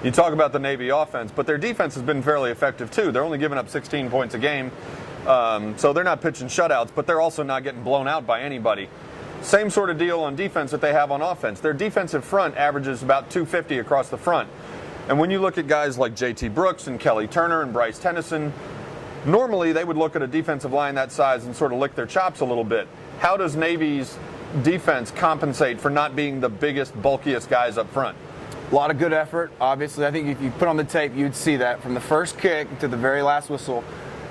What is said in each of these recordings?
You talk about the Navy offense, but their defense has been fairly effective too. They're only giving up 16 points a game, so they're not pitching shutouts, but they're also not getting blown out by anybody. Same sort of deal on defense that they have on offense. Their defensive front averages about 250 across the front. And when you look at guys like J.T. Brooks and Kelly Turner and Bryce Tennyson, normally they would look at a defensive line that size and sort of lick their chops a little bit. How does Navy's defense compensate for not being the biggest, bulkiest guys up front? A lot of good effort, obviously. I think if you put on the tape, you'd see that from the first kick to the very last whistle.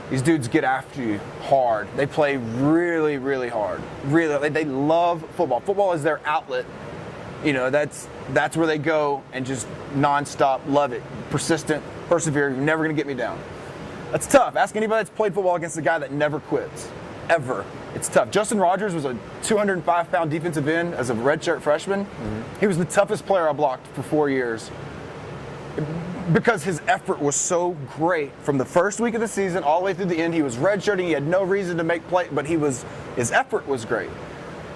These dudes get after you hard. They play really, really hard. Really, they love football. Football is their outlet. You know, that's where they go and just nonstop love it. Persistent, persevere. You're never going to get me down. That's tough. Ask anybody that's played football against a guy that never quits, ever. It's tough. Justin Rogers was a 205-pound defensive end as a redshirt freshman. He was the toughest player I blocked for 4 years because his effort was so great from the first week of the season all the way through the end. He was redshirting. He had no reason to make play, but his effort was great.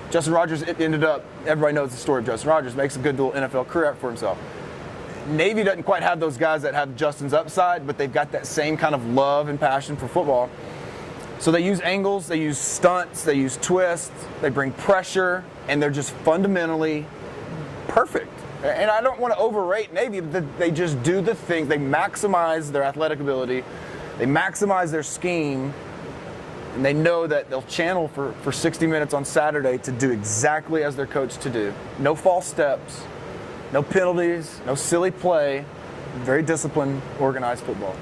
Justin Rogers ended up, everybody knows the story of Justin Rogers, makes a good little NFL career for himself. Navy doesn't quite have those guys that have Justin's upside, but they've got that same kind of love and passion for football. So they use angles, they use stunts, they use twists, they bring pressure, and they're just fundamentally perfect. And I don't want to overrate Navy, but they just do the thing. They maximize their athletic ability, they maximize their scheme, and they know that they'll channel for 60 minutes on Saturday to do exactly as they're coached to do. No false steps, no penalties, no silly play, very disciplined, organized football.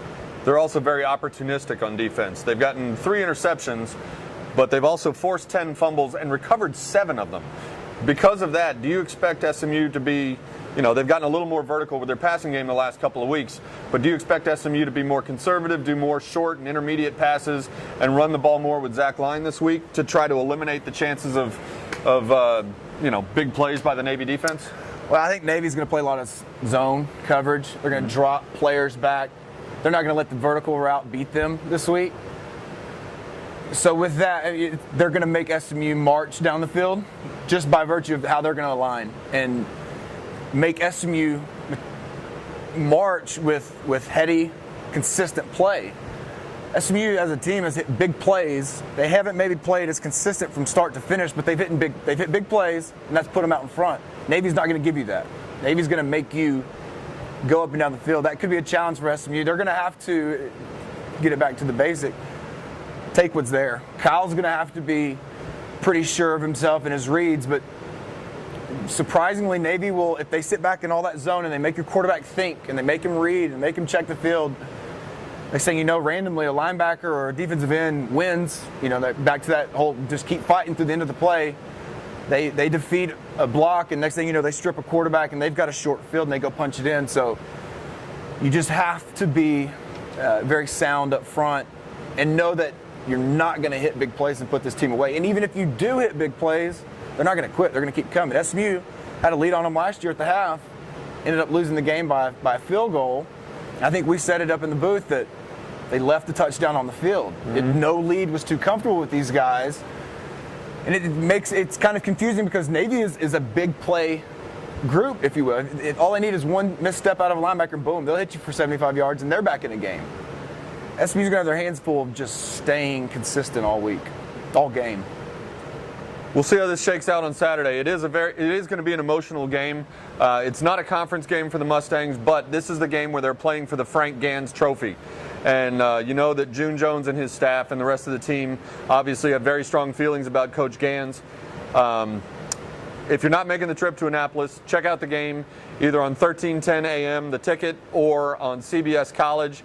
They're also very opportunistic on defense. They've gotten 3 interceptions, but they've also forced 10 fumbles and recovered 7 of them. Because of that, do you expect SMU to be, they've gotten a little more vertical with their passing game the last couple of weeks, but do you expect SMU to be more conservative, do more short and intermediate passes, and run the ball more with Zach Line this week to try to eliminate the chances of big plays by the Navy defense? Well, I think Navy's going to play a lot of zone coverage. They're going to drop players back. They're not going to let the vertical route beat them this week. So with that, they're going to make SMU march down the field just by virtue of how they're going to align and make SMU march with heady, consistent play. SMU as a team has hit big plays. They haven't maybe played as consistent from start to finish, but they've hit big plays, and that's put them out in front. Navy's not going to give you that. Navy's going to make you go up and down the field. That could be a challenge for SMU. They're going to have to get it back to the basic. Take what's there. Kyle's going to have to be pretty sure of himself and his reads, but surprisingly, Navy will, if they sit back in all that zone and they make your quarterback think and they make him read and make him check the field, next thing you know, randomly a linebacker or a defensive end wins. Back to that whole just keep fighting through the end of the play. They defeat a block, and next thing you know, they strip a quarterback, and they've got a short field, and they go punch it in. So you just have to be very sound up front and know that you're not going to hit big plays and put this team away. And even if you do hit big plays, they're not going to quit. They're going to keep coming. SMU had a lead on them last year at the half, ended up losing the game by a field goal. I think we set it up in the booth that they left the touchdown on the field. No lead was too comfortable with these guys. And it's kind of confusing because Navy is a big play group, if you will. All they need is one misstep out of a linebacker, and boom, they'll hit you for 75 yards, and they're back in the game. SMU's going to have their hands full of just staying consistent all week, all game. We'll see how this shakes out on Saturday. It is going to be an emotional game. It's not a conference game for the Mustangs, but this is the game where they're playing for the Frank Gans Trophy. And you know that June Jones and his staff and the rest of the team obviously have very strong feelings about Coach Gans. If you're not making the trip to Annapolis, check out the game either on 1310 AM, The Ticket, or on CBS College.